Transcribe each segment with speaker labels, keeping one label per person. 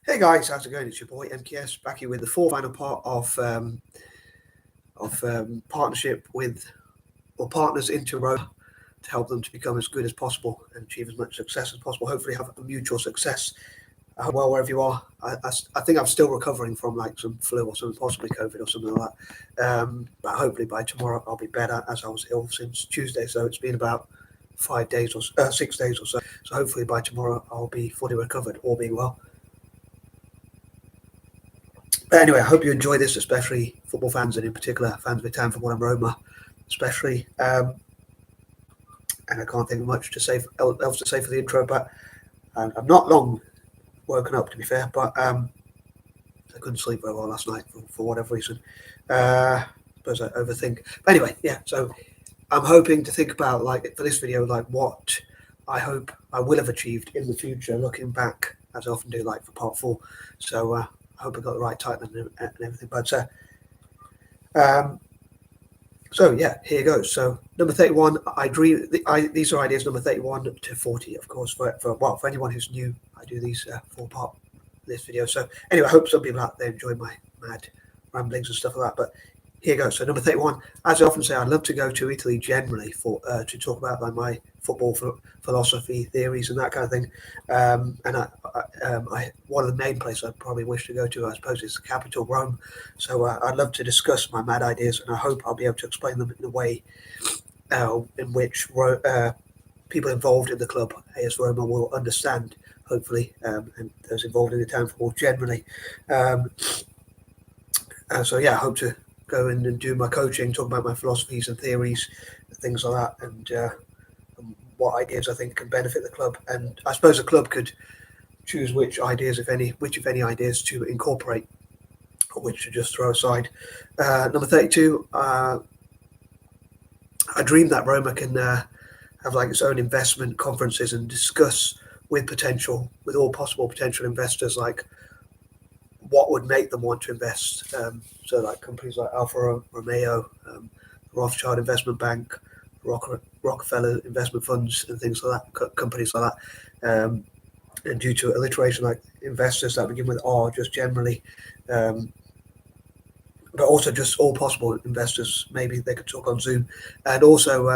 Speaker 1: Hey guys, how's it going? It's your boy MKS back here with the final part of partnership with or partners into Roma to help them to become as good as possible and achieve as much success as possible. Hopefully, have a mutual success. Well, wherever you are, I think I'm still recovering from like some flu or something, possibly COVID or something like that. But hopefully by tomorrow I'll be better, as I was ill since Tuesday. So it's been about 5 days or 6 days or so. So hopefully by tomorrow I'll be fully recovered, all being well. But anyway, I hope you enjoy this, especially football fans and in particular fans of Italian football and Roma, especially. And I can't think of much else to say for the intro, but I'm not long woken up, to be fair, but I couldn't sleep very well last night for whatever reason. I suppose I overthink. But anyway, yeah, so I'm hoping to think about, like, for this video, like what I hope I will have achieved in the future, looking back, as I often do, like for part 4. So I hope I got the right title and everything. But so yeah, here goes. So number 31, these are ideas number 31 to 40, of course. For anyone who's new, I do these 4-part this video. So anyway, I hope some people out there enjoy my mad ramblings and stuff like that. But here goes. So number 31, as I often say, I'd love to go to Italy generally for to talk about like my football philosophy, theories, and that kind of thing. One of the main places I probably wish to go to, I suppose, is the capital, Rome. So I'd love to discuss my mad ideas, and I hope I'll be able to explain them in a way in which people involved in the club, AS Roma, will understand, hopefully, and those involved in Italian football generally. So yeah, I hope to go in and do my coaching, talk about my philosophies and theories, and things like that, and what ideas I think can benefit the club. And I suppose the club could choose which ideas, if any ideas to incorporate, or which to just throw aside. Number 32, I dream that Roma can have like its own investment conferences and discuss with all possible potential investors, like what would make them want to invest. So like companies like Alfa Romeo, Rothschild Investment Bank, Rockefeller investment funds, and things like that, companies like that. And due to alliteration, like investors that begin with R, just generally, but also just all possible investors. Maybe they could talk on Zoom, and also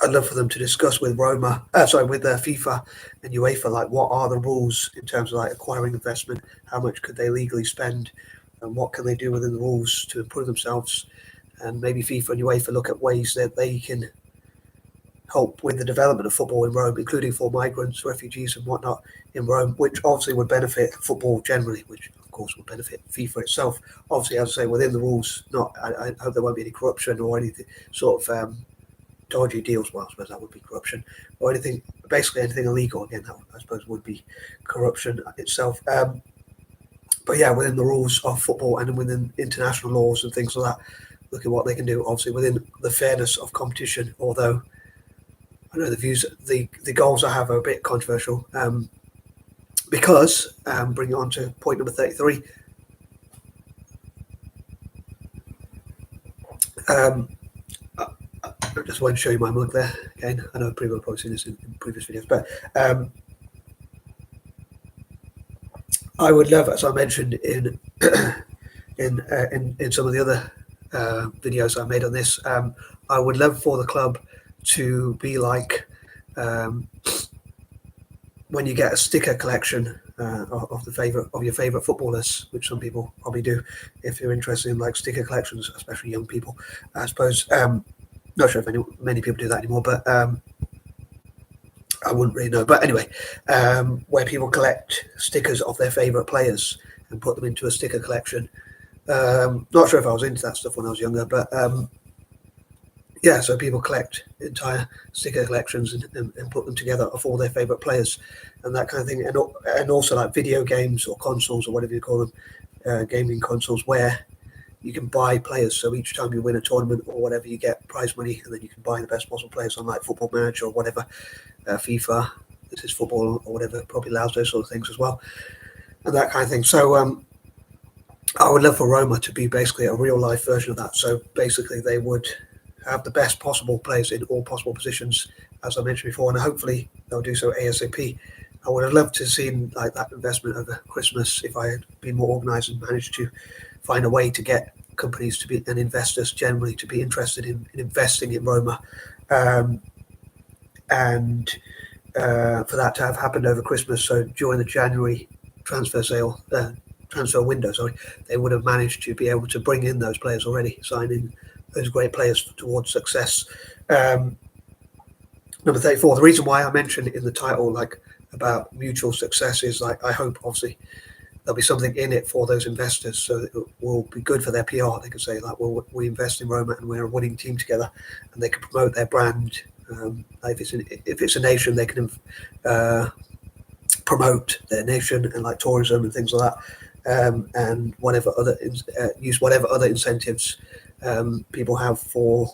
Speaker 1: I'd love for them to discuss with with FIFA and UEFA, like what are the rules in terms of like acquiring investment, how much could they legally spend, and what can they do within the rules to improve themselves. And maybe FIFA and UEFA look at ways that they can help with the development of football in Rome, including for migrants, refugees, and whatnot in Rome, which obviously would benefit football generally, which of course would benefit FIFA itself. Obviously, as I say, within the rules. I hope there won't be any corruption or anything sort of dodgy deals. Well, I suppose that would be corruption, or basically anything illegal. Again, that I suppose would be corruption itself. But yeah, within the rules of football and within international laws and things like that, look at what they can do, obviously within the fairness of competition, although I know the goals I have are a bit controversial, because, bringing on to point number 33, I just want to show you my mug there again. I know people have probably seen this in previous videos, but I would love, as I mentioned in some of the other videos I made on this, I would love for the club to be like when you get a sticker collection of your favorite footballers, which some people probably do if you're interested in like sticker collections, especially young people. I suppose not sure if many people do that anymore, but I wouldn't really know. But anyway, where people collect stickers of their favorite players and put them into a sticker collection. Not sure if I was into that stuff when I was younger, but yeah, so people collect entire sticker collections and put them together of all their favorite players and that kind of thing. And also like video games or consoles or whatever you call them, gaming consoles, where you can buy players. So each time you win a tournament or whatever, you get prize money, and then you can buy the best possible players on like Football Manager or whatever, FIFA, this is football or whatever, probably allows those sort of things as well, and that kind of thing. So I would love for Roma to be basically a real life version of that. So basically they would have the best possible players in all possible positions, as I mentioned before, and hopefully they'll do so ASAP. I would have loved to have seen like that investment over Christmas if I had been more organised and managed to find a way to get companies to be and investors generally to be interested in investing in Roma, and for that to have happened over Christmas. So during the January transfer window, they would have managed to be able to bring in those players already, signing those great players towards success. Number 34. The reason why I mentioned in the title, like about mutual success, is like I hope obviously there'll be something in it for those investors, so it will be good for their PR. They can say like, well, we invest in Roma and we're a winning team together, and they can promote their brand. If it's a nation, they can promote their nation and like tourism and things like that, and whatever other use whatever other incentives people have for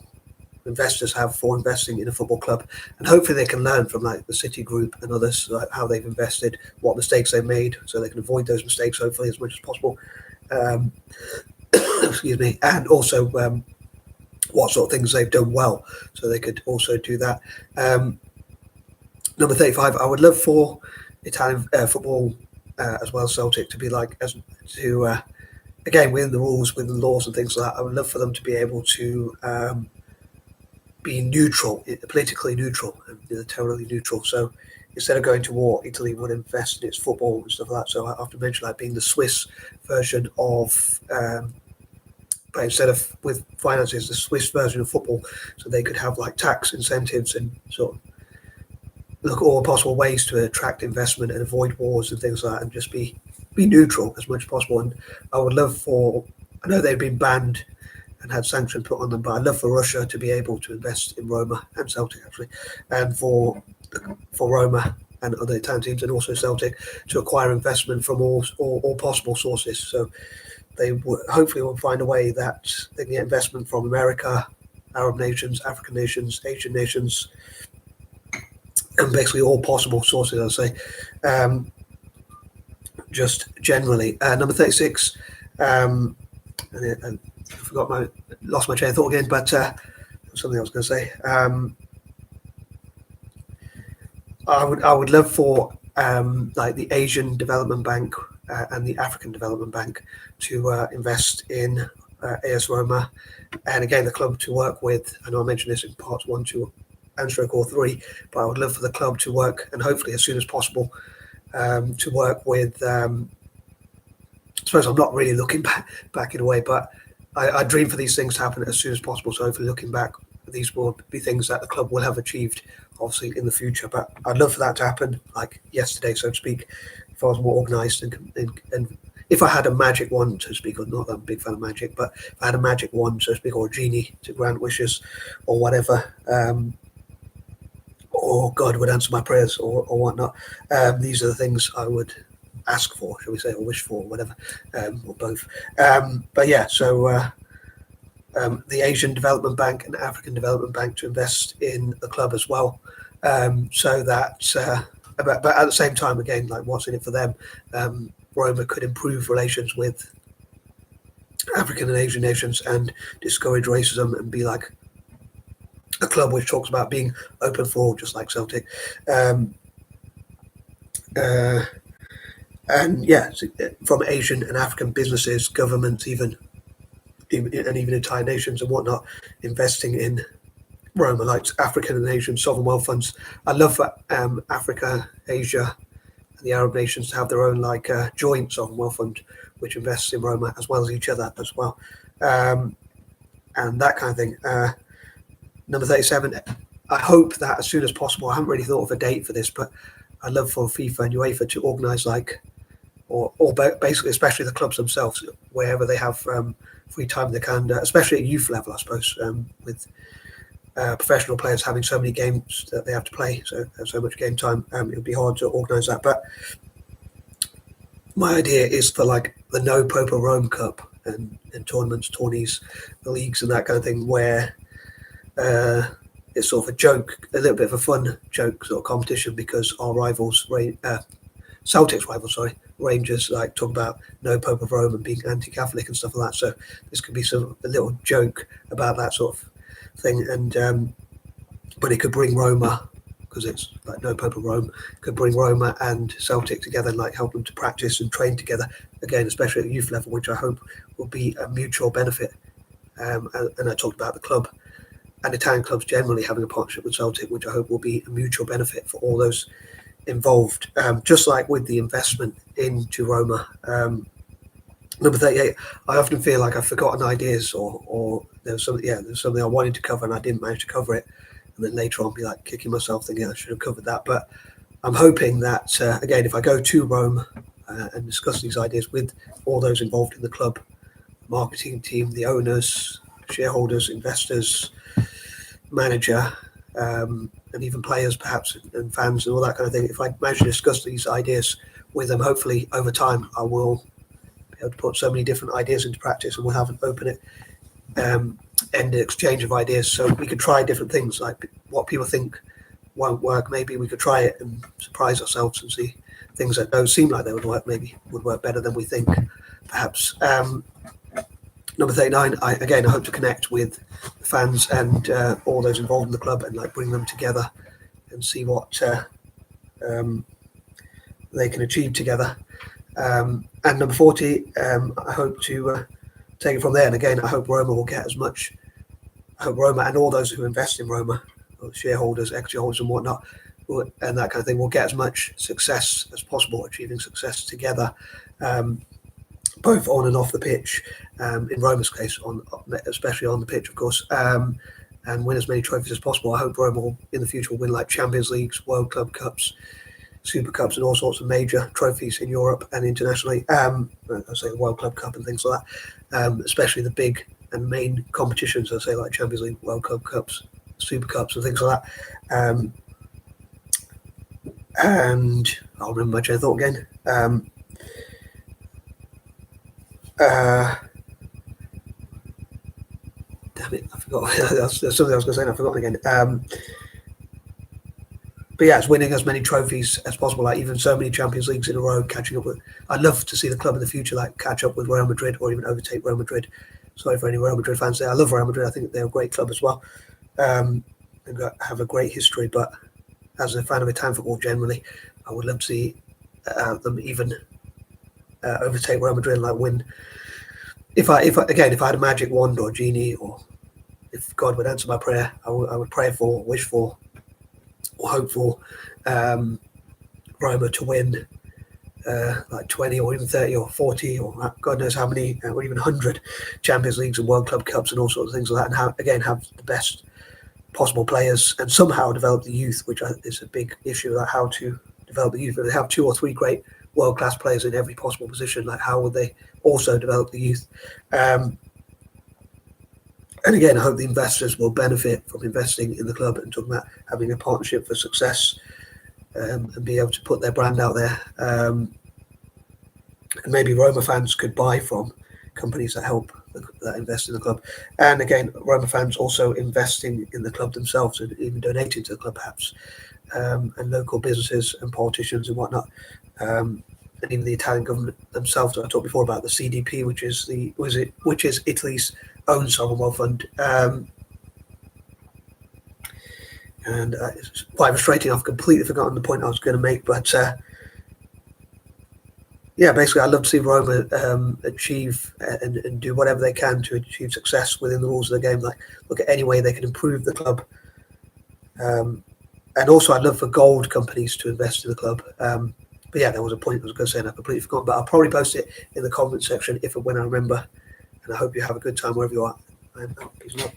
Speaker 1: investors have for investing in a football club, and hopefully they can learn from like the City Group and others, like how they've invested, what mistakes they've made, so they can avoid those mistakes hopefully as much as possible. Excuse me, and also what sort of things they've done well, so they could also do that. Number 35. I would love for Italian football as well, Celtic, to be like again within the rules, within the laws and things like that. I would love for them to be able to be neutral, politically neutral and militarily neutral. So instead of going to war, Italy would invest in its football and stuff like that. So I have to mention like being the Swiss version of, but instead of with finances, the Swiss version of football, so they could have like tax incentives and sort of look at all possible ways to attract investment and avoid wars and things like that, and just be neutral as much as possible. And I would love for, I know they've been banned and had sanctions put on them, but I'd love for Russia to be able to invest in Roma and Celtic actually, and for Roma and other Italian teams and also Celtic to acquire investment from all possible sources. So they hopefully will find a way that they can get investment from America, Arab nations, African nations, Asian nations, and basically all possible sources, I'd say. Just generally. Number 36. And I lost my train of thought again, but something I was going to say. I would love for like the Asian Development Bank and the African Development Bank to invest in AS Roma, and again the club to work with. I know I mentioned this in parts 1, 2, and stroke or 3, but I would love for the club to work, and hopefully as soon as possible, to work with. I suppose I'm not really looking back in a way, but I dream for these things to happen as soon as possible. So hopefully looking back, these will be things that the club will have achieved, obviously, in the future. But I'd love for that to happen, like yesterday, so to speak, if I was more organised and if I had a magic wand, so to speak, or not that I'm a big fan of magic, but if I had a magic wand, so to speak, or a genie to grant wishes or whatever, or God would answer my prayers or whatnot, these are the things I would ask for, shall we say, or wish for, whatever, or both. But yeah, so the Asian Development Bank and African Development Bank to invest in the club as well, so that, but at the same time, again, like what's in it for them, Roma could improve relations with African and Asian nations and discourage racism and be like a club which talks about being open for all, just like Celtic. And yeah, from Asian and African businesses, governments, even entire nations and whatnot, investing in Roma, like African and Asian sovereign wealth funds. I love for Africa, Asia, and the Arab nations to have their own like joint sovereign wealth fund, which invests in Roma as well as each other as well, and that kind of thing. Number 37. I hope that as soon as possible. I haven't really thought of a date for this, but I'd love for FIFA and UEFA to organise like, or basically, especially the clubs themselves, wherever they have free time, they can, especially at youth level, I suppose, with professional players having so many games that they have to play, so much game time, it would be hard to organise that. But my idea is for like the No Popa Rome Cup and tournaments, tourneys, the leagues and that kind of thing, where it's sort of a joke, a little bit of a fun joke sort of competition, because our rivals, Celtic's rivals, Rangers, like talk about no Pope of Rome and being anti-Catholic and stuff like that. So this could be a little joke about that sort of thing, and but it could bring Roma because it's like no Pope of Rome, could bring Roma and Celtic together and like help them to practice and train together again, especially at the youth level, which I hope will be a mutual benefit. And I talked about the club and Italian clubs generally having a partnership with Celtic, which I hope will be a mutual benefit for all those involved. Just like with the investment into Roma. Number 38, I often feel like I've forgotten ideas or there's something I wanted to cover and I didn't manage to cover it. And then later on be like kicking myself thinking I should have covered that. But I'm hoping that, again, if I go to Rome and discuss these ideas with all those involved in the club, marketing team, the owners, shareholders, investors, manager, and even players perhaps and fans and all that kind of thing, if I manage to discuss these ideas with them, hopefully over time I will be able to put so many different ideas into practice and we'll have an open ended exchange of ideas so we could try different things, like what people think won't work, maybe we could try it and surprise ourselves and see things that don't seem like they would work maybe would work better than we think perhaps. Number 39, I hope to connect with the fans and all those involved in the club and like bring them together and see what they can achieve together. And number 40, I hope to take it from there. And again, I hope Roma will get as much. I hope Roma and all those who invest in Roma, shareholders, equity holders, and whatnot, and that kind of thing, will get as much success as possible, achieving success together, both on and off the pitch. In Roma's case, especially on the pitch, of course, and win as many trophies as possible. I hope Roma will, in the future, will win like Champions Leagues, World Club Cups, Super Cups, and all sorts of major trophies in Europe and internationally. I say the World Club Cup and things like that, especially the big and main competitions. I say like Champions League, World Club Cups, Super Cups, and things like that. And I'll remember my train of thought again. Damn it, I forgot. There's something I was going to say and I've forgotten again. But yeah, it's winning as many trophies as possible, like even so many Champions Leagues in a row, catching up with. I'd love to see the club in the future like catch up with Real Madrid or even overtake Real Madrid. Sorry for any Real Madrid fans there. I love Real Madrid. I think they're a great club as well. And have a great history. But as a fan of Italian football generally, I would love to see them even overtake Real Madrid and like win. If I had a magic wand or genie, or if God would answer my prayer, I would pray for, wish for, or hope for Roma to win like 20 or even 30 or 40 or God knows how many, or even 100 Champions Leagues and World Club Cups and all sorts of things like that, and have the best possible players and somehow develop the youth, which is a big issue, like how to develop the youth. If they have 2 or 3 great world-class players in every possible position, like how would they also develop the youth? And again, I hope the investors will benefit from investing in the club and talking about having a partnership for success, and be able to put their brand out there. And maybe Roma fans could buy from companies that invest in the club. And again, Roma fans also investing in the club themselves and even donating to the club perhaps, and local businesses and politicians and whatnot. And even the Italian government themselves. I talked before about the CDP, which is Italy's own sovereign wealth fund. And it's quite frustrating. I've completely forgotten the point I was going to make, but yeah, basically, I'd love to see Roma achieve and do whatever they can to achieve success within the rules of the game. Like, look at any way they can improve the club. And also, I'd love for gold companies to invest in the club. But yeah, there was a point I was going to say and I completely forgot. But I'll probably post it in the comment section if and when I remember. And I hope you have a good time wherever you are. And peace and love.